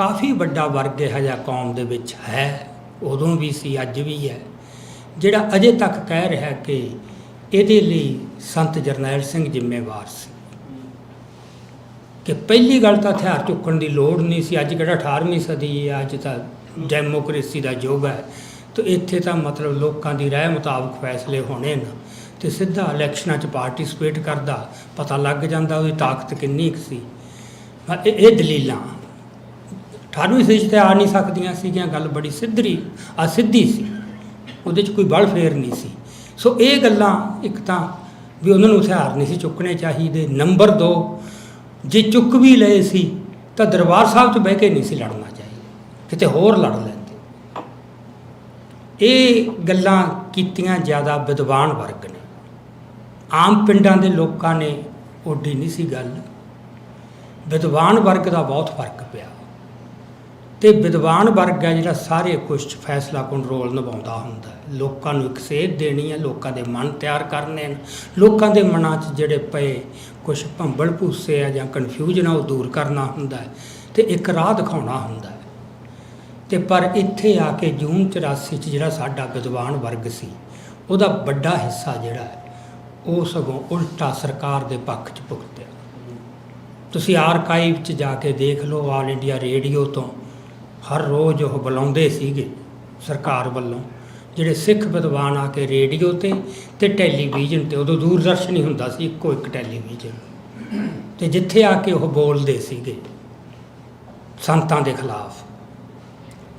ਕਾਫੀ ਵੱਡਾ ਵਰਗ ਇਹੋ ਜਿਹਾ ਕੌਮ ਦੇ ਵਿੱਚ ਹੈ, ਉਦੋਂ ਵੀ ਸੀ ਅੱਜ ਵੀ ਹੈ, ਜਿਹੜਾ ਅਜੇ ਤੱਕ ਕਹਿ ਰਿਹਾ ਕਿ ਇਹਦੇ ਲਈ ਸੰਤ ਜਰਨੈਲ ਸਿੰਘ ਜ਼ਿੰਮੇਵਾਰ ਸੀ। ਕਿ ਪਹਿਲੀ ਗੱਲ ਤਾਂ ਹਥਿਆਰ ਚੁੱਕਣ ਦੀ ਲੋੜ ਨਹੀਂ ਸੀ। ਅੱਜ ਕਿਹੜਾ 18ਵੀਂ ਸਦੀ ਹੈ, ਅੱਜ ਤਾਂ ਡੈਮੋਕ੍ਰੇਸੀ ਦਾ ਯੁੱਗ ਹੈ। ਤੇ ਇੱਥੇ ਤਾਂ ਮਤਲਬ ਲੋਕਾਂ ਦੀ ਰਾਏ ਮੁਤਾਬਕ ਫੈਸਲੇ ਹੋਣੇ ਨੇ, ਅਤੇ ਸਿੱਧਾ ਇਲੈਕਸ਼ਨਾਂ 'ਚ ਪਾਰਟੀਸਪੇਟ ਕਰਦਾ, ਪਤਾ ਲੱਗ ਜਾਂਦਾ ਉਹਦੀ ਤਾਕਤ ਕਿੰਨੀ ਕੁ ਸੀ। ਇਹ ਦਲੀਲਾਂ 18ਵੀਂ ਸਦੀ 'ਚ ਤਾਂ ਆ ਨਹੀਂ ਸਕਦੀਆਂ ਸੀਗੀਆਂ। ਗੱਲ ਬੜੀ ਸਿੱਧੀ ਸੀ, ਉਹਦੇ 'ਚ ਕੋਈ ਬਲ ਫੇਰ ਨਹੀਂ ਸੀ। ਸੋ ਇਹ ਗੱਲਾਂ, ਇੱਕ ਤਾਂ ਵੀ ਉਹਨਾਂ ਨੂੰ ਹਥਿਆਰ ਨਹੀਂ ਸੀ ਚੁੱਕਣੇ ਚਾਹੀਦੇ। ਨੰਬਰ 2, ਜੇ ਚੁੱਕ ਵੀ ਲਏ ਸੀ ਤਾਂ ਦਰਬਾਰ ਸਾਹਿਬ 'ਚ ਬਹਿ ਕੇ ਨਹੀਂ ਸੀ ਲੜਨਾ ਚਾਹੀਦਾ, ਕਿਤੇ ਹੋਰ ਲੜ ਲੈਂਦੇ। ਇਹ ਗੱਲਾਂ ਕੀਤੀਆਂ ਜ਼ਿਆਦਾ ਵਿਦਵਾਨ ਵਰਗ ਨੇ, ਆਮ ਪਿੰਡਾਂ ਦੇ ਲੋਕਾਂ ਨੇ ਓਡੀ ਨਹੀਂ ਸੀ ਗੱਲ। ਵਿਦਵਾਨ ਵਰਗ ਦਾ ਬਹੁਤ ਫਰਕ ਪਿਆ, ਅਤੇ ਵਿਦਵਾਨ ਵਰਗ ਹੈ ਜਿਹੜਾ ਸਾਰੇ ਕੁਛ 'ਚ ਫੈਸਲਾ ਕੁਨ ਰੋਲ ਨਿਭਾਉਂਦਾ ਹੁੰਦਾ ਹੈ। ਲੋਕਾਂ ਨੂੰ ਇੱਕ ਸੇਧ ਦੇਣੀ ਹੈ, ਲੋਕਾਂ ਦੇ ਮਨ ਤਿਆਰ ਕਰਨੇ ਨੇ, ਲੋਕਾਂ ਦੇ ਮਨਾਂ 'ਚ ਜਿਹੜੇ ਪਏ ਕੁਛ ਭੰਬਲ ਭੂਸੇ ਆ ਜਾਂ ਕਨਫਿਊਜ਼ਨ ਆ ਉਹ ਦੂਰ ਕਰਨਾ ਹੁੰਦਾ ਹੈ, ਅਤੇ ਇੱਕ ਰਾਹ ਦਿਖਾਉਣਾ ਹੁੰਦਾ ਹੈ। ਅਤੇ ਪਰ ਇੱਥੇ ਆ ਕੇ ਜੂਨ 84 'ਚ ਜਿਹੜਾ ਸਾਡਾ ਵਿਦਵਾਨ ਵਰਗ ਸੀ, ਉਹਦਾ ਵੱਡਾ ਹਿੱਸਾ ਜਿਹੜਾ ਹੈ ਉਹ ਸਗੋਂ ਉਲਟਾ ਸਰਕਾਰ ਦੇ ਪੱਖ 'ਚ ਭੁਗਤਿਆ। ਤੁਸੀਂ ਆਰਕਾਈਵ 'ਚ ਜਾ ਕੇ ਦੇਖ ਲਓ, ਆਲ ਇੰਡੀਆ ਰੇਡੀਓ ਤੋਂ ਹਰ ਰੋਜ਼ ਉਹ ਬੁਲਾਉਂਦੇ ਸੀਗੇ ਸਰਕਾਰ ਵੱਲੋਂ ਜਿਹੜੇ ਸਿੱਖ ਵਿਦਵਾਨ ਆ ਕੇ ਰੇਡੀਓ 'ਤੇ ਟੈਲੀਵਿਜ਼ਨ 'ਤੇ, ਉਦੋਂ ਦੂਰਦਰਸ਼ਨ ਹੀ ਹੁੰਦਾ ਸੀ, ਇੱਕੋ ਇੱਕ ਟੈਲੀਵਿਜ਼ਨ, ਅਤੇ ਜਿੱਥੇ ਆ ਕੇ ਉਹ ਬੋਲਦੇ ਸੀਗੇ ਸੰਤਾਂ ਦੇ ਖਿਲਾਫ।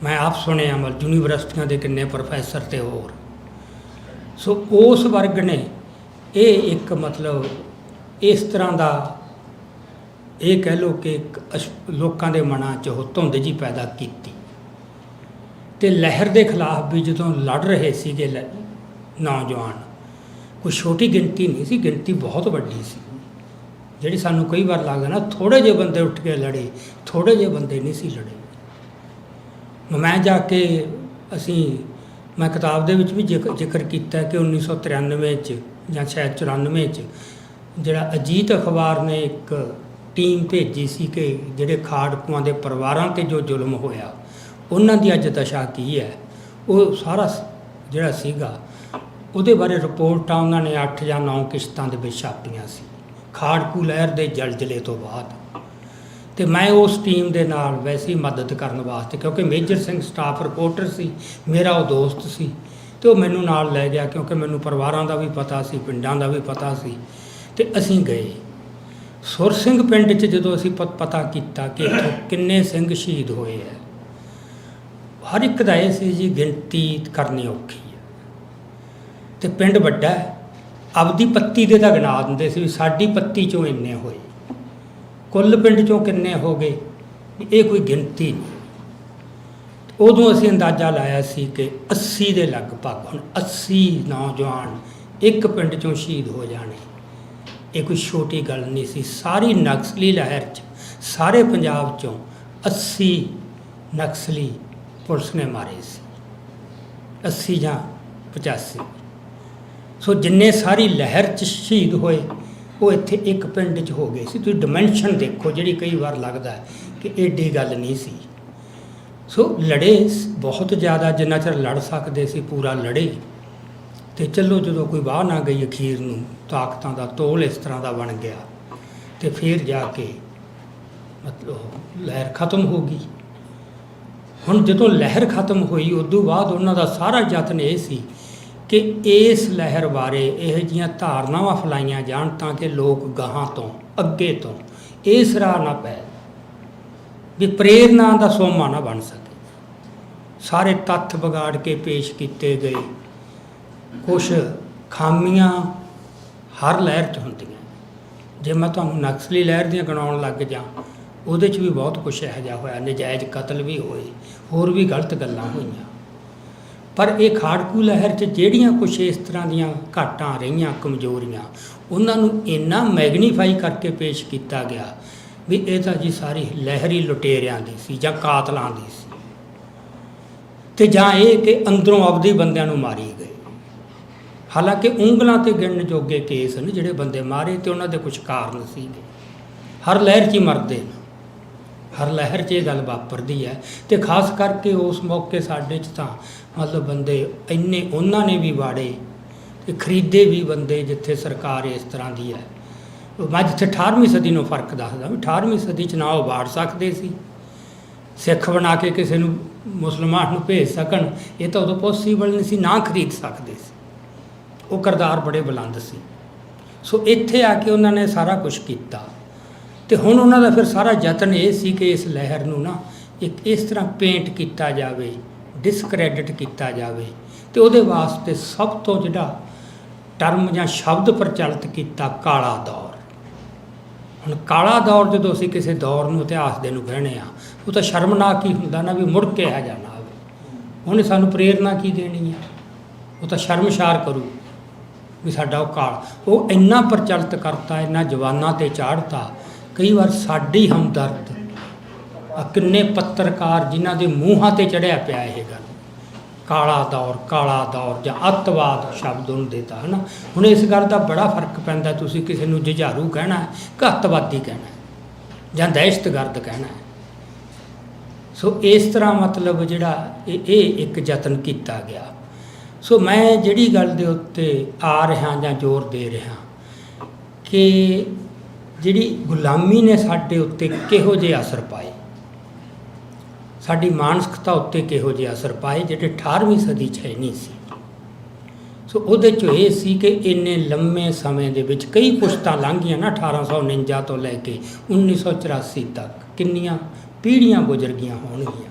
ਮੈਂ ਆਪ ਸੁਣਿਆ, ਮਤਲਬ ਯੂਨੀਵਰਸਿਟੀਆਂ ਦੇ ਕਿੰਨੇ ਪ੍ਰੋਫੈਸਰ ਅਤੇ ਹੋਰ। ਸੋ ਉਸ ਵਰਗ ਨੇ ਇਹ ਇੱਕ ਮਤਲਬ ਇਸ ਤਰ੍ਹਾਂ ਦਾ, ਇਹ ਕਹਿ ਲਓ ਕਿ ਲੋਕਾਂ ਦੇ ਮਨਾਂ 'ਚ ਉਹ ਧੁੰਦ ਜਿਹੀ ਪੈਦਾ ਕੀਤੀ। ਅਤੇ ਲਹਿਰ ਦੇ ਖਿਲਾਫ ਵੀ ਜਦੋਂ ਲੜ ਰਹੇ ਸੀਗੇ ਨੌਜਵਾਨ, ਕੋਈ ਛੋਟੀ ਗਿਣਤੀ ਨਹੀਂ ਸੀ, ਗਿਣਤੀ ਬਹੁਤ ਵੱਡੀ ਸੀ। ਜਿਹੜੀ ਸਾਨੂੰ ਕਈ ਵਾਰ ਲੱਗਦਾ ਨਾ ਥੋੜ੍ਹੇ ਜਿਹੇ ਬੰਦੇ ਉੱਠ ਕੇ ਲੜੇ, ਥੋੜ੍ਹੇ ਜਿਹੇ ਬੰਦੇ ਨਹੀਂ ਸੀ ਲੜੇ। ਮੈਂ ਜਾ ਕੇ ਮੈਂ ਕਿਤਾਬ ਦੇ ਵਿੱਚ ਵੀ ਜ਼ਿਕਰ ਕੀਤਾ ਕਿ 1993 'ਚ ਜਾਂ ਸ਼ਾਇਦ 94 'ਚ ਜਿਹੜਾ ਅਜੀਤ ਅਖਬਾਰ ਨੇ ਇੱਕ ਟੀਮ ਭੇਜੀ ਸੀ ਕਿ ਜਿਹੜੇ ਖਾੜਕੂਆਂ ਦੇ ਪਰਿਵਾਰਾਂ 'ਤੇ ਜੋ ਜ਼ੁਲਮ ਹੋਇਆ ਉਹਨਾਂ ਦੀ ਅੱਜ ਦਸ਼ਾ ਕੀ ਹੈ। ਉਹ ਸਾਰਾ ਜਿਹੜਾ ਸੀਗਾ ਉਹਦੇ ਬਾਰੇ ਰਿਪੋਰਟਾਂ ਉਹਨਾਂ ਨੇ 8 ਜਾਂ 9 ਕਿਸ਼ਤਾਂ ਦੇ ਵਿੱਚ ਛਾਪੀਆਂ ਸੀ, ਖਾੜਕੂ ਲਹਿਰ ਦੇ ਜ਼ਲਜ਼ਲੇ ਤੋਂ ਬਾਅਦ। ਅਤੇ ਮੈਂ ਉਸ ਟੀਮ ਦੇ ਨਾਲ ਵੈਸੇ ਹੀ ਮਦਦ ਕਰਨ ਵਾਸਤੇ, ਕਿਉਂਕਿ ਮੇਜਰ ਸਿੰਘ ਸਟਾਫ ਰਿਪੋਰਟਰ ਸੀ, ਮੇਰਾ ਉਹ ਦੋਸਤ ਸੀ, ਅਤੇ ਉਹ ਮੈਨੂੰ ਨਾਲ ਲੈ ਗਿਆ, ਕਿਉਂਕਿ ਮੈਨੂੰ ਪਰਿਵਾਰਾਂ ਦਾ ਵੀ ਪਤਾ ਸੀ, ਪਿੰਡਾਂ ਦਾ ਵੀ ਪਤਾ ਸੀ। ਅਤੇ ਅਸੀਂ ਗਏ ਸੁਰ ਸਿੰਘ ਪਿੰਡ 'ਚ। ਜਦੋਂ ਅਸੀਂ ਪਤਾ ਕੀਤਾ ਕਿ ਇੱਥੋਂ ਕਿੰਨੇ ਸਿੰਘ ਸ਼ਹੀਦ ਹੋਏ ਹੈ, ਹਰ ਇੱਕ ਦਾ ਇਹ ਸੀ ਜੀ ਗਿਣਤੀ ਕਰਨੀ ਔਖੀ ਹੈ, ਅਤੇ ਪਿੰਡ ਵੱਡਾ ਹੈ, ਆਪਦੀ ਪੱਤੀ ਦੇ ਤਾਂ ਗਿਣਾ ਦਿੰਦੇ ਸੀ ਵੀ ਸਾਡੀ ਪੱਤੀ 'ਚੋਂ ਇੰਨੇ ਹੋਏ, ਕੁੱਲ ਪਿੰਡ 'ਚੋਂ ਕਿੰਨੇ ਹੋ ਗਏ, ਇਹ ਕੋਈ ਗਿਣਤੀ ਨਹੀਂ। ਉਦੋਂ ਅਸੀਂ ਅੰਦਾਜ਼ਾ ਲਾਇਆ ਸੀ ਕਿ 80 ਦੇ ਲਗਭਗ, ਹੁਣ 80 ਨੌਜਵਾਨ ਇੱਕ ਪਿੰਡ 'ਚੋਂ ਸ਼ਹੀਦ ਹੋ ਜਾਣੇ, ਇਹ ਕੋਈ ਛੋਟੀ ਗੱਲ ਨਹੀਂ ਸੀ। ਸਾਰੀ ਨਕਸਲੀ ਲਹਿਰ 'ਚ ਸਾਰੇ ਪੰਜਾਬ 'ਚੋਂ 80 ਨਕਸਲੀ ਪੁਲਿਸ ਨੇ ਮਾਰੇ ਸੀ, 80 ਜਾਂ 85। ਸੋ ਜਿੰਨੇ ਸਾਰੀ ਲਹਿਰ 'ਚ ਸ਼ਹੀਦ ਹੋਏ ਉਹ ਇੱਥੇ ਇੱਕ ਪਿੰਡ 'ਚ ਹੋ ਗਏ ਸੀ। ਤੁਸੀਂ ਡਿਮੈਂਸ਼ਨ ਦੇਖੋ, ਜਿਹੜੀ ਕਈ ਵਾਰ ਲੱਗਦਾ ਕਿ ਏਡੀ ਗੱਲ ਨਹੀਂ ਸੀ। ਸੋ ਲੜੇ ਬਹੁਤ ਜ਼ਿਆਦਾ, ਜਿੰਨਾ ਚਿਰ ਲੜ ਸਕਦੇ ਸੀ ਪੂਰਾ ਲੜੇ। ਅਤੇ ਚਲੋ ਜਦੋਂ ਕੋਈ ਵਾਹ ਨਾ ਗਈ, ਅਖੀਰ ਨੂੰ ਤਾਕਤਾਂ ਦਾ ਤੋਲ ਇਸ ਤਰ੍ਹਾਂ ਦਾ ਬਣ ਗਿਆ, ਅਤੇ ਫਿਰ ਜਾ ਕੇ ਮਤਲਬ ਲਹਿਰ ਖਤਮ ਹੋ ਗਈ। ਹੁਣ ਜਦੋਂ ਲਹਿਰ ਖਤਮ ਹੋਈ, ਉਦੋਂ ਬਾਅਦ ਉਹਨਾਂ ਦਾ ਸਾਰਾ ਯਤਨ ਇਹ ਸੀ ਕਿ ਇਸ ਲਹਿਰ ਬਾਰੇ ਇਹੋ ਜਿਹੀਆਂ ਧਾਰਨਾਵਾਂ ਫੈਲਾਈਆਂ ਜਾਣ ਤਾਂ ਕਿ ਲੋਕ ਗਾਹਾਂ ਤੋਂ ਅੱਗੇ ਤੋਂ ਇਸ ਰਾਹ ਨਾ ਪੈ, ਵੀ ਪ੍ਰੇਰਨਾ ਦਾ ਸੋਮਾ ਨਾ ਬਣ ਸਕੇ। ਸਾਰੇ ਤੱਥ ਵਿਗਾੜ ਕੇ ਪੇਸ਼ ਕੀਤੇ ਗਏ। ਕੁਛ ਖਾਮੀਆਂ ਹਰ ਲਹਿਰ 'ਚ ਹੁੰਦੀਆਂ। ਜੇ ਮੈਂ ਤੁਹਾਨੂੰ ਨਕਸਲੀ ਲਹਿਰ ਦੀਆਂ ਗਿਣਾਉਣ ਲੱਗ ਜਾਂ, ਉਹਦੇ 'ਚ ਵੀ ਬਹੁਤ ਕੁਛ ਇਹੋ ਜਿਹਾ ਹੋਇਆ, ਨਜਾਇਜ਼ ਕਤਲ ਵੀ ਹੋਏ, ਹੋਰ ਵੀ ਗਲਤ ਗੱਲਾਂ ਹੋਈਆਂ। ਪਰ ਇਹ ਖਾੜਕੂ ਲਹਿਰ 'ਚ ਜਿਹੜੀਆਂ ਕੁਛ ਇਸ ਤਰ੍ਹਾਂ ਦੀਆਂ ਘਾਟਾਂ ਰਹੀਆਂ, ਕਮਜ਼ੋਰੀਆਂ, ਉਹਨਾਂ ਨੂੰ ਇੰਨਾ ਮੈਗਨੀਫਾਈ ਕਰਕੇ ਪੇਸ਼ ਕੀਤਾ ਗਿਆ ਵੀ ਇਹ ਤਾਂ ਜੀ ਸਾਰੀ ਲਹਿਰੀ ਲੁਟੇਰਿਆਂ ਦੀ ਸੀ ਜਾਂ ਕਾਤਲਾਂ ਦੀ ਸੀ, ਅਤੇ ਜਾਂ ਇਹ ਕਿ ਅੰਦਰੋਂ ਆਪਦੇ ਬੰਦਿਆਂ ਨੂੰ ਮਾਰੀ ਗਏ। ਹਾਲਾਂਕਿ ਉਂਗਲਾਂ 'ਤੇ ਗਿਣਨ ਜੋਗੇ ਕੇਸ ਨੇ ਜਿਹੜੇ ਬੰਦੇ ਮਾਰੇ, ਅਤੇ ਉਹਨਾਂ ਦੇ ਕੁਛ ਕਾਰਨ ਸੀਗੇ। ਹਰ ਲਹਿਰ 'ਚ ਹੀ ਮਰਦੇ ਨੇ, ਹਰ ਲਹਿਰ 'ਚ ਇਹ ਗੱਲ ਵਾਪਰਦੀ ਹੈ। ਅਤੇ ਖਾਸ ਕਰਕੇ ਉਸ ਮੌਕੇ ਸਾਡੇ 'ਚ ਤਾਂ ਮਤਲਬ ਬੰਦੇ ਇੰਨੇ ਉਹਨਾਂ ਨੇ ਵੀ ਵਾੜੇ ਅਤੇ ਖਰੀਦੇ ਵੀ ਬੰਦੇ, ਜਿੱਥੇ ਸਰਕਾਰ ਇਸ ਤਰ੍ਹਾਂ ਦੀ ਹੈ। ਮੈਂ ਜਿੱਥੇ 18ਵੀਂ ਸਦੀ ਨੂੰ ਫਰਕ ਦੱਸਦਾ ਵੀ 18ਵੀਂ ਸਦੀ 'ਚ ਨਾ ਉਹ ਵਾੜ ਸਕਦੇ ਸੀ, ਸਿੱਖ ਬਣਾ ਕੇ ਕਿਸੇ ਨੂੰ ਮੁਸਲਮਾਨ ਨੂੰ ਭੇਜ ਸਕਣ, ਇਹ ਤਾਂ ਉਦੋਂ ਪੋਸੀਬਲ ਨਹੀਂ ਸੀ, ਨਾ ਖਰੀਦ ਸਕਦੇ ਸੀ। ਉਹ ਕਿਰਦਾਰ ਬੜੇ ਬੁਲੰਦ ਸੀ। ਸੋ ਇੱਥੇ ਆ ਕੇ ਉਹਨਾਂ ਨੇ ਸਾਰਾ ਕੁਛ ਕੀਤਾ। ਅਤੇ ਹੁਣ ਉਹਨਾਂ ਦਾ ਫਿਰ ਸਾਰਾ ਯਤਨ ਇਹ ਸੀ ਕਿ ਇਸ ਲਹਿਰ ਨੂੰ ਨਾ ਇੱਕ ਇਸ ਤਰ੍ਹਾਂ ਪੇਂਟ ਕੀਤਾ ਜਾਵੇ, ਡਿਸਕ੍ਰੈਡਿਟ ਕੀਤਾ ਜਾਵੇ। ਅਤੇ ਉਹਦੇ ਵਾਸਤੇ ਸਭ ਤੋਂ ਜਿਹੜਾ ਟਰਮ ਜਾਂ ਸ਼ਬਦ ਪ੍ਰਚਲਿਤ ਕੀਤਾ, ਕਾਲਾ ਦੌਰ। ਹੁਣ ਕਾਲਾ ਦੌਰ ਜਦੋਂ ਅਸੀਂ ਕਿਸੇ ਦੌਰ ਨੂੰ ਇਤਿਹਾਸ ਦੇ ਨੂੰ ਕਹਿੰਦੇ ਹਾਂ, ਉਹ ਤਾਂ ਸ਼ਰਮਨਾਕ ਹੀ ਹੁੰਦਾ ਨਾ, ਵੀ ਮੁੜ ਕੇ ਇਹੋ ਜਿਹਾ ਨਾ ਆਵੇ। ਉਹਨੇ ਸਾਨੂੰ ਪ੍ਰੇਰਨਾ ਕੀ ਦੇਣੀ ਹੈ? ਉਹ ਤਾਂ ਸ਼ਰਮਸ਼ਾਰ ਕਰੂ ਵੀ ਸਾਡਾ ਉਹ ਕਾਲ, ਉਹ ਇੰਨਾ ਪ੍ਰਚਲਿਤ ਕਰਤਾ, ਇੰਨਾ ਜਵਾਨਾਂ 'ਤੇ ਚਾੜ੍ਹਤਾ। ਕਈ ਵਾਰ ਸਾਡੀ ਹਮਦਰਦ, ਕਿੰਨੇ ਪੱਤਰਕਾਰ ਜਿਨ੍ਹਾਂ ਦੇ ਮੂੰਹਾਂ 'ਤੇ ਚੜ੍ਹਿਆ ਪਿਆ ਇਹ ਗੱਲ, ਕਾਲਾ ਦੌਰ ਜਾਂ ਅੱਤਵਾਦ ਸ਼ਬਦ ਉਹਨੂੰ ਦੇਤਾ ਹੈ ਨਾ। ਹੁਣ ਇਸ ਗੱਲ ਦਾ ਬੜਾ ਫਰਕ ਪੈਂਦਾ, ਤੁਸੀਂ ਕਿਸੇ ਨੂੰ ਜੁਝਾਰੂ ਕਹਿਣਾ ਕਿ ਅੱਤਵਾਦੀ ਕਹਿਣਾ ਜਾਂ ਦਹਿਸ਼ਤਗਰਦ ਕਹਿਣਾ। ਸੋ ਇਸ ਤਰ੍ਹਾਂ ਮਤਲਬ ਜਿਹੜਾ ਇਹ ਇੱਕ ਯਤਨ ਕੀਤਾ ਗਿਆ। ਸੋ ਮੈਂ ਜਿਹੜੀ ਗੱਲ ਦੇ ਉੱਤੇ ਆ ਰਿਹਾ ਜਾਂ ਜ਼ੋਰ ਦੇ ਰਿਹਾ ਕਿ ਜਿਹੜੀ ਗੁਲਾਮੀ ਨੇ ਸਾਡੇ ਉੱਤੇ ਕਿਹੋ ਜਿਹੇ ਅਸਰ ਪਾਏ, ਸਾਡੀ ਮਾਨਸਿਕਤਾ ਉੱਤੇ ਕਿਹੋ ਜਿਹੇ ਅਸਰ ਪਾਏ, ਜਿਹੜੇ 18ਵੀਂ ਸਦੀ 'ਚ ਹੈ ਨਹੀਂ ਸੀ। ਸੋ ਉਹਦੇ 'ਚੋਂ ਇਹ ਸੀ ਕਿ ਇੰਨੇ ਲੰਮੇ ਸਮੇਂ ਦੇ ਵਿੱਚ ਕਈ ਪੁਸ਼ਤਾਂ ਲੰਘ ਗਈਆਂ ਨਾ, 1849 ਤੋਂ ਲੈ ਕੇ 1984 ਤੱਕ ਕਿੰਨੀਆਂ ਪੀੜ੍ਹੀਆਂ ਗੁਜ਼ਰ ਗਈਆਂ ਹੋਣਗੀਆਂ।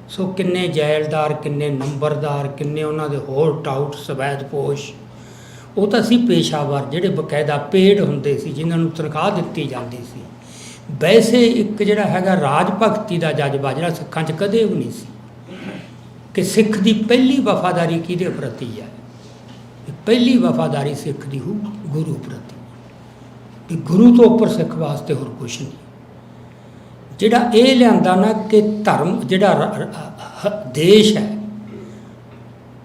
ਸੋ ਕਿੰਨੇ ਜੈਲਦਾਰ, ਕਿੰਨੇ ਨੰਬਰਦਾਰ, ਕਿੰਨੇ ਉਹਨਾਂ ਦੇ ਹੋਰ ਟਾਊਟ, ਸਵੈਦਪੋਸ਼। ਉਹ ਤਾਂ ਸੀ ਪੇਸ਼ਾਵਰ ਜਿਹੜੇ ਬਕਾਇਦਾ ਪੇਡ ਹੁੰਦੇ ਸੀ, ਜਿਨ੍ਹਾਂ ਨੂੰ ਤਨਖਾਹ ਦਿੱਤੀ ਜਾਂਦੀ ਸੀ। ਵੈਸੇ ਇੱਕ ਜਿਹੜਾ ਹੈਗਾ ਰਾਜ ਭਗਤੀ ਦਾ ਜਜ਼ਬਾ ਜਿਹੜਾ ਸਿੱਖਾਂ 'ਚ ਕਦੇ ਵੀ ਨਹੀਂ ਸੀ, ਕਿ ਸਿੱਖ ਦੀ ਪਹਿਲੀ ਵਫਾਦਾਰੀ ਕਿਹਦੇ ਪ੍ਰਤੀ ਹੈ? ਪਹਿਲੀ ਵਫਾਦਾਰੀ ਸਿੱਖ ਦੀ ਗੁਰੂ ਪ੍ਰਤੀ, ਕਿ ਗੁਰੂ ਤੋਂ ਉੱਪਰ ਸਿੱਖ ਵਾਸਤੇ ਹੋਰ ਕੁਛ ਨਹੀਂ। ਜਿਹੜਾ ਇਹ ਲਿਆਂਦਾ ਨਾ ਕਿ ਧਰਮ ਜਿਹੜਾ ਦੇਸ਼ ਹੈ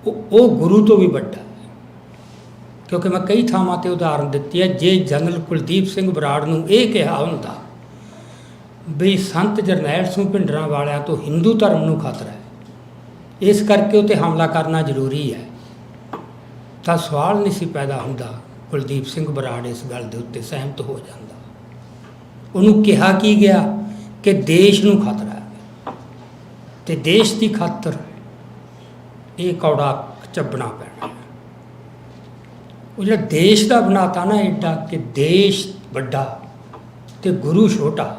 ਉਹ ਗੁਰੂ ਤੋਂ ਵੀ ਵੱਡਾ ਹੈ। ਕਿਉਂਕਿ ਮੈਂ ਕਈ ਥਾਵਾਂ 'ਤੇ ਉਦਾਹਰਨ ਦਿੱਤੀ ਹੈ, ਜੇ ਜਨਰਲ ਕੁਲਦੀਪ ਸਿੰਘ ਬਰਾੜ ਨੂੰ ਇਹ ਕਿਹਾ ਹੁੰਦਾ ਵੀ ਸੰਤ ਜਰਨੈਲ ਸਿੰਘ ਭਿੰਡਰਾਂ ਵਾਲਿਆਂ ਤੋਂ ਹਿੰਦੂ ਧਰਮ ਨੂੰ ਖਤਰਾ ਹੈ, ਇਸ ਕਰਕੇ ਉਹ 'ਤੇ ਹਮਲਾ ਕਰਨਾ ਜ਼ਰੂਰੀ ਹੈ, ਤਾਂ ਸਵਾਲ ਨਹੀਂ ਸੀ ਪੈਦਾ ਹੁੰਦਾ। ਕੁਲਦੀਪ ਸਿੰਘ ਬਰਾੜ ਇਸ ਗੱਲ ਦੇ ਉੱਤੇ ਸਹਿਮਤ ਹੋ ਜਾਂਦਾ। ਉਹਨੂੰ ਕਿਹਾ ਕੀ ਗਿਆ ਕਿ ਦੇਸ਼ ਨੂੰ ਖਤਰਾ ਹੈ, ਅਤੇ ਦੇਸ਼ ਦੀ ਖਾਤਰ ਇਹ ਕੌੜਾ ਚੱਬਣਾ ਪੈਣਾ। ਉਹ ਜਿਹੜਾ ਦੇਸ਼ ਦਾ ਬਣਾਤਾ ਨਾ ਐਡਾ, ਕਿ ਦੇਸ਼ ਵੱਡਾ ਅਤੇ ਗੁਰੂ ਛੋਟਾ,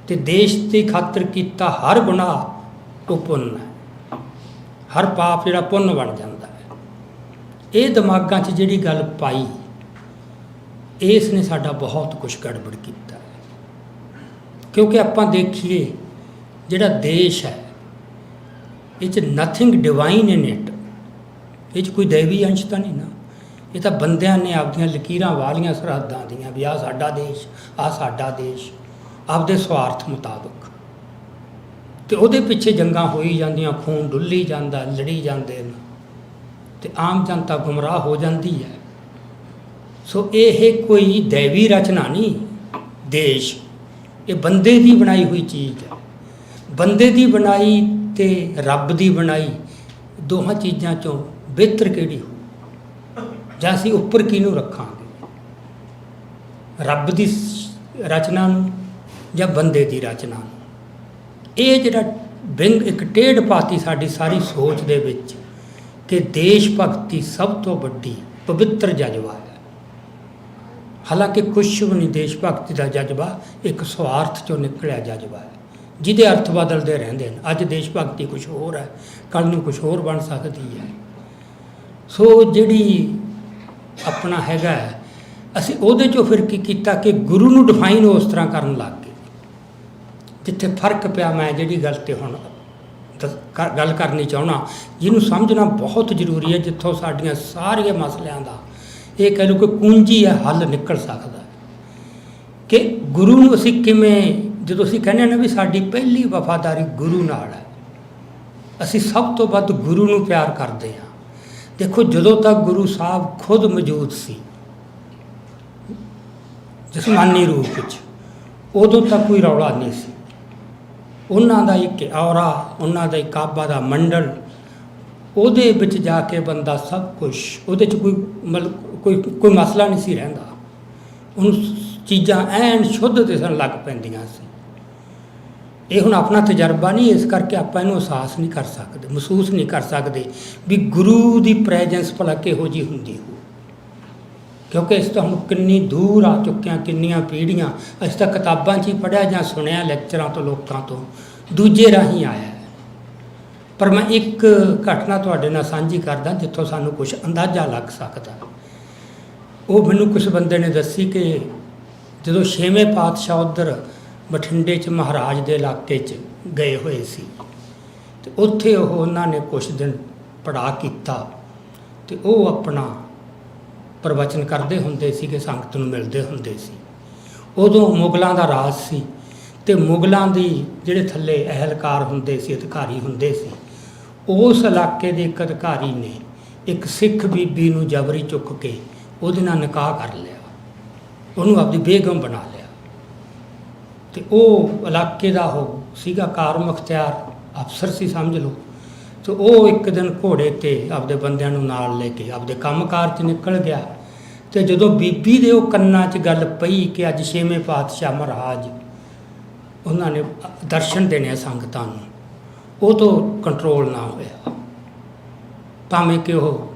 ਅਤੇ ਦੇਸ਼ ਦੀ ਖਾਤਰ ਕੀਤਾ ਹਰ ਗੁਨਾਹ ਉਹ ਪੁੰਨ ਹੈ, ਹਰ ਪਾਪ ਜਿਹੜਾ ਪੁੰਨ ਬਣ ਜਾਂਦਾ ਹੈ। ਇਹ ਦਿਮਾਗਾਂ 'ਚ ਜਿਹੜੀ ਗੱਲ ਪਾਈ, ਇਸ ਨੇ ਸਾਡਾ ਬਹੁਤ ਕੁਛ ਗੜਬੜ ਕੀਤਾ। ਕਿਉਂਕਿ ਆਪਾਂ ਦੇਖੀਏ ਜਿਹੜਾ ਦੇਸ਼ ਹੈ, ਇਹ 'ਚ ਨਥਿੰਗ ਡਿਵਾਈਨ ਇਨ ਇਟ, ਇਹ 'ਚ ਕੋਈ ਦੈਵੀ ਅੰਸ਼ ਤਾਂ ਨਹੀਂ ਨਾ। ਇਹ ਤਾਂ ਬੰਦਿਆਂ ਨੇ ਆਪਦੀਆਂ ਲਕੀਰਾਂ ਵਾਲੀਆਂ ਸਰਹੱਦਾਂ ਦੀਆਂ ਵੀ ਆਹ ਸਾਡਾ ਦੇਸ਼, ਆਹ ਸਾਡਾ ਦੇਸ਼, ਆਪਦੇ ਸਵਾਰਥ ਮੁਤਾਬਕ। ਅਤੇ ਉਹਦੇ ਪਿੱਛੇ ਜੰਗਾਂ ਹੋਈ ਜਾਂਦੀਆਂ, ਖੂਨ ਡੁੱਲੀ ਜਾਂਦਾ, ਲੜੀ ਜਾਂਦੇ ਨੇ, ਅਤੇ ਆਮ ਜਨਤਾ ਗੁੰਮਰਾਹ ਹੋ ਜਾਂਦੀ ਹੈ। ਸੋ ਇਹ ਕੋਈ ਦੈਵੀ ਰਚਨਾ ਨਹੀਂ ਦੇਸ਼, ਇਹ ਬੰਦੇ ਦੀ ਬਣਾਈ ਹੋਈ ਚੀਜ਼ ਹੈ। ਬੰਦੇ ਦੀ ਬਣਾਈ ਅਤੇ ਰੱਬ ਦੀ ਬਣਾਈ, ਦੋਹਾਂ ਚੀਜ਼ਾਂ 'ਚੋਂ ਬਿਹਤਰ ਕਿਹੜੀ ਹੋ? ਜਾਂ ਅਸੀਂ ਉੱਪਰ ਕਿਹਨੂੰ ਰੱਖਾਂਗੇ, ਰੱਬ ਦੀ ਰਚਨਾ ਨੂੰ ਜਾਂ ਬੰਦੇ ਦੀ ਰਚਨਾ ਨੂੰ? ਇਹ ਜਿਹੜਾ ਇੱਕ ਟੇਢ ਪਾਤੀ ਸਾਡੀ ਸਾਰੀ ਸੋਚ ਦੇ ਵਿੱਚ, ਕਿ ਦੇਸ਼ ਭਗਤੀ ਸਭ ਤੋਂ ਵੱਡੀ ਪਵਿੱਤਰ ਜਜ਼ਬਾ ਹੈ। ਹਾਲਾਂਕਿ ਕੁਛ ਵੀ ਨਹੀਂ, ਦੇਸ਼ ਭਗਤੀ ਦਾ ਜਜ਼ਬਾ ਇੱਕ ਸਵਾਰਥ 'ਚੋਂ ਨਿਕਲਿਆ ਜਜ਼ਬਾ ਹੈ, ਜਿਹਦੇ ਅਰਥ ਬਦਲਦੇ ਰਹਿੰਦੇ ਨੇ। ਅੱਜ ਦੇਸ਼ ਭਗਤੀ ਕੁਛ ਹੋਰ ਹੈ, ਕੱਲ੍ਹ ਨੂੰ ਕੁਛ ਹੋਰ ਬਣ ਸਕਦੀ ਹੈ। ਸੋ ਜਿਹੜੀ ਆਪਣਾ ਹੈਗਾ, ਅਸੀਂ ਉਹਦੇ 'ਚੋਂ ਫਿਰ ਕੀ ਕੀਤਾ ਕਿ ਗੁਰੂ ਨੂੰ ਡਿਫਾਈਨ ਉਸ ਤਰ੍ਹਾਂ ਕਰਨ ਲੱਗ ਗਏ। ਜਿੱਥੇ ਫਰਕ ਪਿਆ, ਮੈਂ ਜਿਹੜੀ ਗੱਲ 'ਤੇ ਹੁਣ ਗੱਲ ਕਰਨੀ ਚਾਹੁੰਦਾ, ਜਿਹਨੂੰ ਸਮਝਣਾ ਬਹੁਤ ਜ਼ਰੂਰੀ ਹੈ, ਜਿੱਥੋਂ ਸਾਡੀਆਂ ਸਾਰੀਆਂ ਮਸਲਿਆਂ ਦਾ ਇਹ ਕਹਿ ਲਓ ਕਿ ਕੁੰਜੀ ਹੈ, ਹੱਲ ਨਿਕਲ ਸਕਦਾ, ਕਿ ਗੁਰੂ ਨੂੰ ਅਸੀਂ ਕਿਵੇਂ, ਜਦੋਂ ਅਸੀਂ ਕਹਿੰਦੇ ਹਾਂ ਨਾ ਵੀ ਸਾਡੀ ਪਹਿਲੀ ਵਫਾਦਾਰੀ ਗੁਰੂ ਨਾਲ ਹੈ, ਅਸੀਂ ਸਭ ਤੋਂ ਵੱਧ ਗੁਰੂ ਨੂੰ ਪਿਆਰ ਕਰਦੇ ਹਾਂ। ਦੇਖੋ, ਜਦੋਂ ਤੱਕ ਗੁਰੂ ਸਾਹਿਬ ਖੁਦ ਮੌਜੂਦ ਸੀ ਜਿਸਮਾਨੀ ਰੂਪ ਵਿੱਚ, ਉਦੋਂ ਤੱਕ ਕੋਈ ਰੌਲਾ ਨਹੀਂ ਸੀ। ਉਹਨਾਂ ਦਾ ਇੱਕ ਔਰਾ, ਉਹਨਾਂ ਦਾ ਇੱਕ ਆਬਾ ਦਾ ਮੰਡਲ, ਉਹਦੇ ਵਿੱਚ ਜਾ ਕੇ ਬੰਦਾ ਸਭ ਕੁਛ, ਉਹਦੇ 'ਚ ਕੋਈ ਮਤਲਬ ਕੋਈ ਮਸਲਾ ਨਹੀਂ ਸੀ ਰਹਿੰਦਾ। ਉਹਨੂੰ ਚੀਜ਼ਾਂ ਐਨ ਸ਼ੁੱਧ ਦਿਸਣ ਲੱਗ ਪੈਂਦੀਆਂ ਸੀ। ਇਹ ਹੁਣ ਆਪਣਾ ਤਜਰਬਾ ਨਹੀਂ, ਇਸ ਕਰਕੇ ਆਪਾਂ ਇਹਨੂੰ ਅਹਿਸਾਸ ਨਹੀਂ ਕਰ ਸਕਦੇ, ਮਹਿਸੂਸ ਨਹੀਂ ਕਰ ਸਕਦੇ ਵੀ ਗੁਰੂ ਦੀ ਪ੍ਰੈਜੈਂਸ ਭਲਾ ਕਿਹੋ ਜਿਹੀ ਹੁੰਦੀ ਹੋ। ਕਿਉਂਕਿ ਇਸ ਤੋਂ ਹੁਣ ਕਿੰਨੀ ਦੂਰ ਆ ਚੁੱਕੇ ਹਾਂ, ਕਿੰਨੀਆਂ ਪੀੜ੍ਹੀਆਂ। ਅਸੀਂ ਤਾਂ ਕਿਤਾਬਾਂ 'ਚ ਹੀ ਪੜ੍ਹਿਆ ਜਾਂ ਸੁਣਿਆ ਲੈਕਚਰਾਂ ਤੋਂ, ਲੋਕਾਂ ਤੋਂ, ਦੂਜੇ ਰਾਹੀਂ ਆਇਆ। ਪਰ ਮੈਂ ਇੱਕ ਘਟਨਾ ਤੁਹਾਡੇ ਨਾਲ ਸਾਂਝੀ ਕਰਦਾ ਜਿੱਥੋਂ ਸਾਨੂੰ ਕੁਝ ਅੰਦਾਜ਼ਾ ਲੱਗ ਸਕਦਾ। ਉਹ ਮੈਨੂੰ ਕੁਝ ਬੰਦੇ ਨੇ ਦੱਸੀ ਕਿ ਜਦੋਂ 6ਵੇਂ ਪਾਤਸ਼ਾਹ ਉੱਧਰ ਬਠਿੰਡੇ 'ਚ ਮਹਾਰਾਜ ਦੇ ਇਲਾਕੇ 'ਚ ਗਏ ਹੋਏ ਸੀ, ਅਤੇ ਉੱਥੇ ਉਹਨਾਂ ਨੇ ਕੁਛ ਦਿਨ ਪੜਾਅ ਕੀਤਾ, ਅਤੇ ਉਹ ਆਪਣਾ ਪ੍ਰਵਚਨ ਕਰਦੇ ਹੁੰਦੇ ਸੀ ਕਿ ਸੰਗਤ ਨੂੰ ਮਿਲਦੇ ਹੁੰਦੇ ਸੀ। ਉਦੋਂ ਮੁਗਲਾਂ ਦਾ ਰਾਜ ਸੀ, ਅਤੇ ਮੁਗਲਾਂ ਦੀ ਜਿਹੜੇ ਥੱਲੇ ਅਹਿਲਕਾਰ ਹੁੰਦੇ ਸੀ, ਅਧਿਕਾਰੀ ਹੁੰਦੇ ਸੀ, ਉਸ ਇਲਾਕੇ ਦੇ ਇੱਕ ਅਧਿਕਾਰੀ ਨੇ ਇੱਕ ਸਿੱਖ ਬੀਬੀ ਨੂੰ ਜਬਰੀ ਚੁੱਕ ਕੇ ਉਹਦੇ ਨਾਲ ਨਿਕਾਹ ਕਰ ਲਿਆ, ਉਹਨੂੰ ਆਪਦੀ ਬੇਗਮ ਬਣਾ ਲਿਆ। ਅਤੇ ਉਹ ਇਲਾਕੇ ਦਾ ਉਹ ਸੀਗਾ ਕਾਰ ਮੁਖਤਿਆਰ ਅਫਸਰ ਸੀ ਸਮਝ ਲਓ। ਅਤੇ ਉਹ ਇੱਕ ਦਿਨ ਘੋੜੇ 'ਤੇ ਆਪਦੇ ਬੰਦਿਆਂ ਨੂੰ ਨਾਲ ਲੈ ਕੇ ਆਪਦੇ ਕੰਮਕਾਰ 'ਚ ਨਿਕਲ ਗਿਆ। ਅਤੇ ਜਦੋਂ ਬੀਬੀ ਦੇ ਉਹ ਕੰਨਾਂ 'ਚ ਗੱਲ ਪਈ ਕਿ ਅੱਜ 6ਵੇਂ ਪਾਤਸ਼ਾਹ ਮਹਾਰਾਜ ਉਹਨਾਂ ਨੇ ਦਰਸ਼ਨ ਦੇਣੇ ਆ ਸੰਗਤਾਂ ਨੂੰ, ਉਹ ਤੋਂ ਕੰਟਰੋਲ ਨਾ ਹੋਇਆ। ਭਾਵੇਂ ਕਿ ਉਹ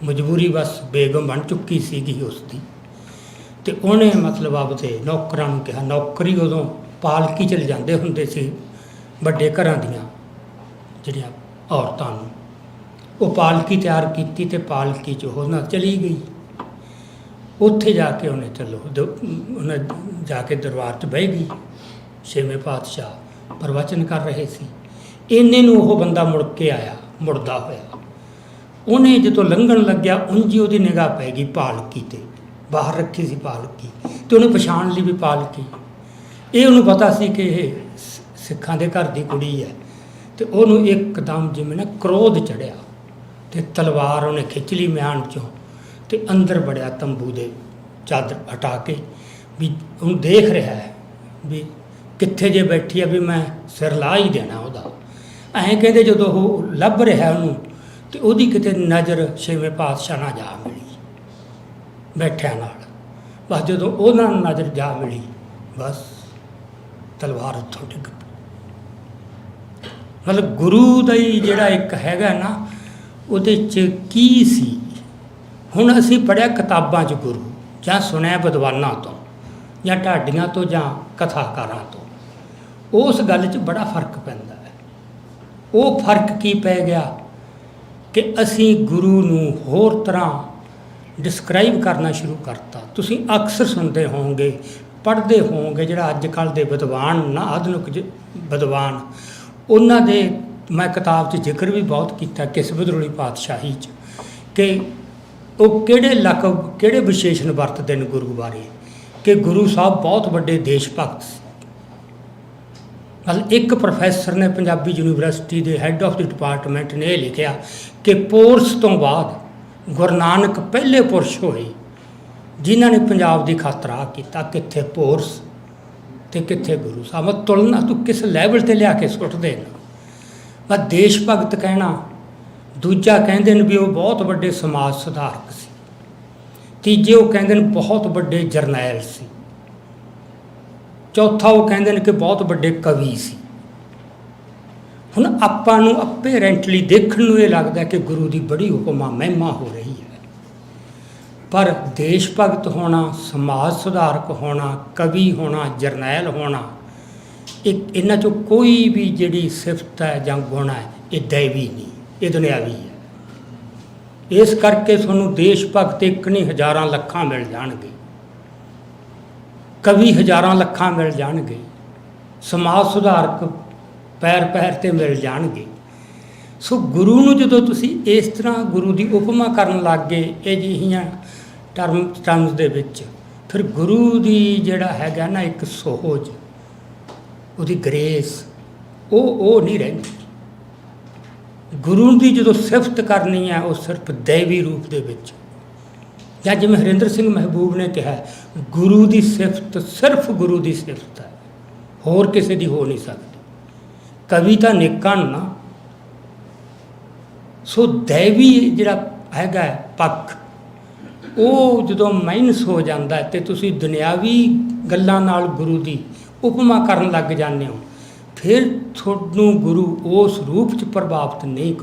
ਮਜਬੂਰੀ ਬਸ ਬੇਗਮ ਬਣ ਚੁੱਕੀ ਸੀਗੀ ਉਸ ਦੀ। ਅਤੇ ਉਹਨੇ ਮਤਲਬ ਆਪਦੇ ਨੌਕਰਾਂ ਨੂੰ ਕਿਹਾ, ਨੌਕਰੀ ਉਦੋਂ ਪਾਲਕੀ 'ਚ ਲਿਜਾਂਦੇ ਹੁੰਦੇ ਸੀ ਵੱਡੇ ਘਰਾਂ ਦੀਆਂ ਜਿਹੜੀਆਂ ਔਰਤਾਂ ਨੂੰ, ਉਹ ਪਾਲਕੀ ਤਿਆਰ ਕੀਤੀ ਅਤੇ ਪਾਲਕੀ 'ਚ ਉਹ ਨਾਲ ਚਲੀ ਗਈ। ਉੱਥੇ ਜਾ ਕੇ ਉਹਨੇ ਉਹਨੇ ਜਾ ਕੇ ਦਰਬਾਰ 'ਚ ਬਹਿ ਗਈ। 6ਵੇਂ ਪਾਤਸ਼ਾਹ ਪ੍ਰਵਚਨ ਕਰ ਰਹੇ ਸੀ। ਇੰਨੇ ਨੂੰ ਉਹ ਬੰਦਾ ਮੁੜ ਕੇ ਆਇਆ, ਮੁੜਦਾ ਹੋਇਆ। ਉਹਨੇ ਜਦੋਂ ਲੰਘਣ ਲੱਗਿਆ ਉਂਝ ਹੀ ਉਹਦੀ ਨਿਗਾਹ ਪੈ ਗਈ ਪਾਲਕੀ 'ਤੇ, ਬਾਹਰ ਰੱਖੀ ਸੀ ਪਾਲਕੀ, ਅਤੇ ਉਹਨੇ ਪਛਾਣ ਲਈ ਵੀ ਪਾਲਕੀ। ਇਹ ਉਹਨੂੰ ਪਤਾ ਸੀ ਕਿ ਇਹ ਸਿੱਖਾਂ ਦੇ ਘਰ ਦੀ ਕੁੜੀ ਹੈ। ਅਤੇ ਉਹਨੂੰ ਇੱਕਦਮ ਜਿਵੇਂ ਨਾ ਕ੍ਰੋਧ ਚੜ੍ਹਿਆ, ਅਤੇ ਤਲਵਾਰ ਉਹਨੇ ਖਿੱਚ ਲਈ ਮਿਆਨ 'ਚੋਂ, ਅਤੇ ਅੰਦਰ ਵੜਿਆ ਤੰਬੂ ਦੇ, ਚਾਦਰ ਹਟਾ ਕੇ, ਵੀ ਉਹਨੂੰ ਦੇਖ ਰਿਹਾ ਹੈ ਵੀ ਕਿੱਥੇ ਜੇ ਬੈਠੀ ਆ, ਵੀ ਮੈਂ ਸਿਰ ਲਾ ਹੀ ਦੇਣਾ ਉਹਦਾ। ਐਂ ਕਹਿੰਦੇ ਜਦੋਂ ਉਹ ਲੱਭ ਰਿਹਾ ਉਹਨੂੰ, ਅਤੇ ਉਹਦੀ ਕਿਤੇ ਨਜ਼ਰ 6ਵੇਂ ਪਾਤਸ਼ਾਹ ਨਾਲ ਜਾ ਮਿਲੀ ਬੈਠਿਆਂ ਨਾਲ। ਬਸ ਜਦੋਂ ਉਹਨਾਂ ਨਾਲ ਨਜ਼ਰ ਜਾ ਮਿਲੀ, ਬਸ ਤਲਵਾਰ ਉੱਥੋਂ ਡਿੱਗ ਪਈ। ਮਤਲਬ ਗੁਰੂ ਦਾ ਹੀ ਜਿਹੜਾ ਇੱਕ ਹੈਗਾ ਨਾ, ਉਹਦੇ 'ਚ ਕੀ ਸੀ। ਹੁਣ ਅਸੀਂ ਪੜ੍ਹਿਆ ਕਿਤਾਬਾਂ 'ਚ ਗੁਰੂ, ਜਾਂ ਸੁਣਿਆ ਵਿਦਵਾਨਾਂ ਤੋਂ, ਜਾਂ ਢਾਡੀਆਂ ਤੋਂ, ਜਾਂ ਕਥਾਕਾਰਾਂ ਤੋਂ, ਉਸ ਗੱਲ 'ਚ ਬੜਾ ਫਰਕ ਪੈਂਦਾ ਹੈ। ਉਹ ਫਰਕ ਕੀ ਪੈ ਗਿਆ ਕਿ ਅਸੀਂ ਗੁਰੂ ਨੂੰ ਹੋਰ ਤਰ੍ਹਾਂ ਡਿਸਕ੍ਰਾਈਬ ਕਰਨਾ ਸ਼ੁਰੂ ਕਰਤਾ। ਤੁਸੀਂ ਅਕਸਰ ਸੁਣਦੇ ਹੋਵੋਗੇ, ਪੜ੍ਹਦੇ ਹੋਵੋਗੇ, ਜਿਹੜਾ ਅੱਜ ਕੱਲ੍ਹ ਦੇ ਵਿਦਵਾਨ ਨਾ, ਆਧੁਨਿਕ ਵਿਦਵਾਨ, ਉਹਨਾਂ ਦੇ ਮੈਂ ਕਿਤਾਬ 'ਚ ਜ਼ਿਕਰ ਵੀ ਬਹੁਤ ਕੀਤਾ ਕਿਸ ਵਿਦਰੋਲੀ ਪਾਤਸ਼ਾਹੀ 'ਚ, ਕਿ ਉਹ ਕਿਹੜੇ ਲਕਬ, ਕਿਹੜੇ ਵਿਸ਼ੇਸ਼ਣ ਵਰਤਦੇ ਨੇ ਗੁਰੂ ਬਾਰੇ, ਕਿ ਗੁਰੂ ਸਾਹਿਬ ਬਹੁਤ ਵੱਡੇ ਦੇਸ਼ ਭਗਤ ਸੀ। ਮਤਲਬ ਇੱਕ ਪ੍ਰੋਫੈਸਰ ਨੇ ਪੰਜਾਬੀ ਯੂਨੀਵਰਸਿਟੀ ਦੇ ਹੈੱਡ ਆਫ ਦ ਡਿਪਾਰਟਮੈਂਟ ਨੇ ਇਹ ਲਿਖਿਆ ਕਿ ਪੋਰਸ ਤੋਂ ਬਾਅਦ ਗੁਰੂ ਨਾਨਕ ਪਹਿਲੇ ਪੁਰਸ਼ ਹੋਏ ਜਿਨ੍ਹਾਂ ਨੇ ਪੰਜਾਬ ਦੀ ਖਾਤਰ ਆਹ ਕੀਤਾ। ਕਿੱਥੇ ਪੋਰਸ ਅਤੇ ਕਿੱਥੇ ਗੁਰੂ ਸਾਹਿਬ। ਤੁਲਨਾ ਤੂੰ ਕਿਸ ਲੈਵਲ 'ਤੇ ਲਿਆ ਕੇ ਸੁੱਟਦੇ ਨੇ। ਬਸ ਦੇਸ਼ ਭਗਤ ਕਹਿਣਾ। ਦੂਜਾ ਕਹਿੰਦੇ ਨੇ ਵੀ ਉਹ ਬਹੁਤ ਵੱਡੇ ਸਮਾਜ ਸੁਧਾਰਕ ਸੀ। ਤੀਜੇ ਉਹ ਕਹਿੰਦੇ ਨੇ ਬਹੁਤ ਵੱਡੇ ਜਰਨੈਲ ਸੀ। ਚੌਥਾ ਉਹ ਕਹਿੰਦੇ ਨੇ ਕਿ ਬਹੁਤ ਵੱਡੇ ਕਵੀ ਸੀ। ਹੁਣ ਆਪਾਂ ਨੂੰ ਅਪੇਰੈਂਟਲੀ ਦੇਖਣ ਨੂੰ ਇਹ ਲੱਗਦਾ ਕਿ ਗੁਰੂ ਦੀ ਬੜੀ ਉਪਮਾ ਮਹਿਮਾ ਹੋ ਰਹੀ ਹੈ, ਪਰ ਦੇਸ਼ ਭਗਤ ਹੋਣਾ, ਸਮਾਜ ਸੁਧਾਰਕ ਹੋਣਾ, ਕਵੀ ਹੋਣਾ, ਜਰਨੈਲ ਹੋਣਾ, ਇਹਨਾਂ 'ਚੋਂ ਕੋਈ ਵੀ ਜਿਹੜੀ ਸਿਫਤ ਹੈ ਜਾਂ ਗੁਣ ਹੈ, ਇਹ ਦੈਵੀ ਨਹੀਂ, ਇਹ ਦੁਨਿਆਵੀ ਹੈ। ਇਸ ਕਰਕੇ ਤੁਹਾਨੂੰ ਦੇਸ਼ ਭਗਤ ਇੱਕ ਨਹੀਂ ਹਜ਼ਾਰਾਂ ਲੱਖਾਂ ਮਿਲ ਜਾਣਗੇ, ਕਵੀ ਹਜ਼ਾਰਾਂ ਲੱਖਾਂ ਮਿਲ ਜਾਣਗੇ, ਸਮਾਜ ਸੁਧਾਰਕ ਪੈਰ ਪੈਰ 'ਤੇ ਮਿਲ ਜਾਣਗੇ। ਸੋ ਗੁਰੂ ਨੂੰ ਜਦੋਂ ਤੁਸੀਂ ਇਸ ਤਰ੍ਹਾਂ ਗੁਰੂ ਦੀ ਉਪਮਾ ਕਰਨ ਲੱਗ ਗਏ ਇਹ ਜਿਹੀਆਂ ਟਰਮਸ ਦੇ ਵਿੱਚ, ਫਿਰ ਗੁਰੂ ਦੀ ਜਿਹੜਾ ਹੈਗਾ ਨਾ ਇੱਕ ਸੋਹਜ, ਉਹਦੀ ਗ੍ਰੇਸ, ਉਹ ਨਹੀਂ ਰਹਿੰਦੀ। ਗੁਰੂ ਦੀ ਜਦੋਂ ਸਿਫਤ ਕਰਨੀ ਹੈ ਉਹ ਸਿਰਫ ਦੈਵੀ ਰੂਪ ਦੇ ਵਿੱਚ, ਜਾਂ ਜਿਵੇਂ ਹਰਿੰਦਰ ਸਿੰਘ ਮਹਿਬੂਬ ਨੇ ਕਿਹਾ, ਗੁਰੂ ਦੀ ਸਿਫਤ ਸਿਰਫ ਗੁਰੂ ਦੀ ਸਿਫਤ ਹੈ, ਹੋਰ ਕਿਸੇ ਦੀ ਹੋ ਨਹੀਂ ਸਕਦੀ। ਕਵੀ ਤਾਂ ਨੇਕਾਂ ਨਾ। ਸੋ ਦੈਵੀ ਜਿਹੜਾ ਹੈਗਾ ਪੱਖ, ਉਹ ਜਦੋਂ ਮਾਈਨਸ ਹੋ ਜਾਂਦਾ ਹੈ ਤੇ ਤੁਸੀਂ ਦੁਨਿਆਵੀ ਗੱਲਾਂ ਨਾਲ ਗੁਰੂ ਦੀ ਉਪਮਾ ਕਰਨ ਲੱਗ ਜਾਂਦੇ ਹੋ, ਫਿਰ ਤੁਹਾਨੂੰ ਗੁਰੂ ਉਸ ਰੂਪ 'ਚ ਪ੍ਰਭਾਵਿਤ ਨਹੀਂ